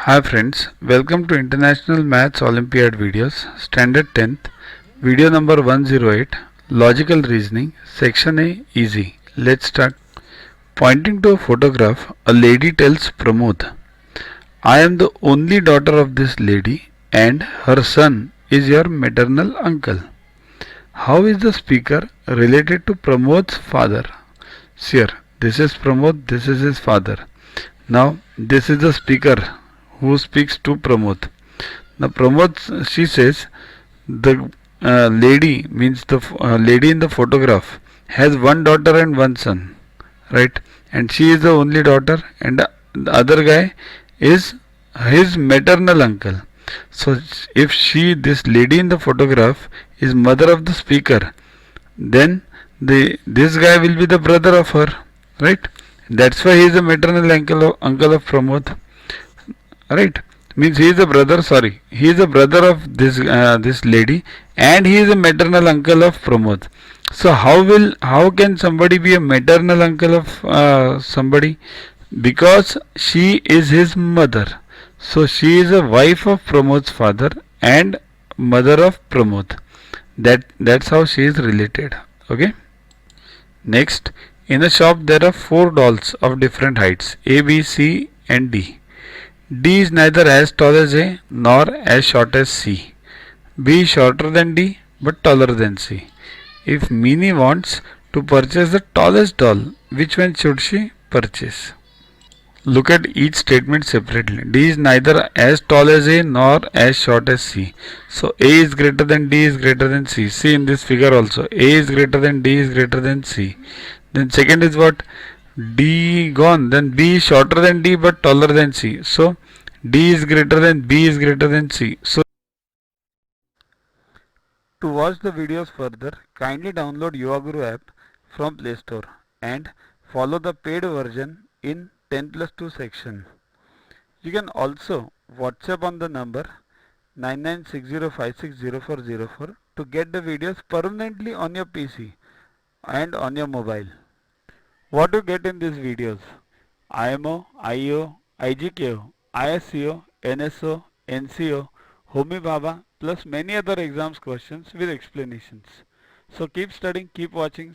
Hi friends, welcome to International Maths Olympiad videos, Standard 10th, video number 108, Logical Reasoning, Section A, Easy. Let's start. Pointing to a photograph, a lady tells Pramod, I am the only daughter of this lady and her son is your maternal uncle. How is the speaker related to Pramod's father? Sir, this is Pramod, this is his father. Now, this is the speaker who speaks to Pramod. Now, Pramod, she says, the lady means the lady in the photograph has one daughter and one son, right? And she is the only daughter, and the other guy is his maternal uncle. So, if this lady in the photograph, is mother of the speaker, then this guy will be the brother of her, right? That's why he is the maternal uncle of Pramod, right? Means he is a brother. Sorry, he is a brother of this lady, and he is a maternal uncle of Pramod. So how can somebody be a maternal uncle of somebody? Because she is his mother. So she is a wife of Pramod's father and mother of Pramod. That's how she is related. Okay. Next, in a shop there are four dolls of different heights A, B, C, and D. D is neither as tall as A nor as short as C. B is shorter than D but taller than C. If Minnie wants to purchase the tallest doll, which one should she purchase? Look at each statement separately. D is neither as tall as A nor as short as C. So A is greater than D is greater than C. See in this figure also. A is greater than D is greater than C. Then second is what? D gone. Then B is shorter than D but taller than C. So D is greater than B is greater than C. So to watch the videos further, kindly download YuvaGuru app from Play Store and follow the paid version in 10+2 section. You can also WhatsApp on the number 9960560404 to get the videos permanently on your PC and on your mobile. What you get in these videos? IMO, IO, IGKO, ISCO, NSO, NCO, Homi Bhabha plus many other exams questions with explanations. So keep studying, keep watching.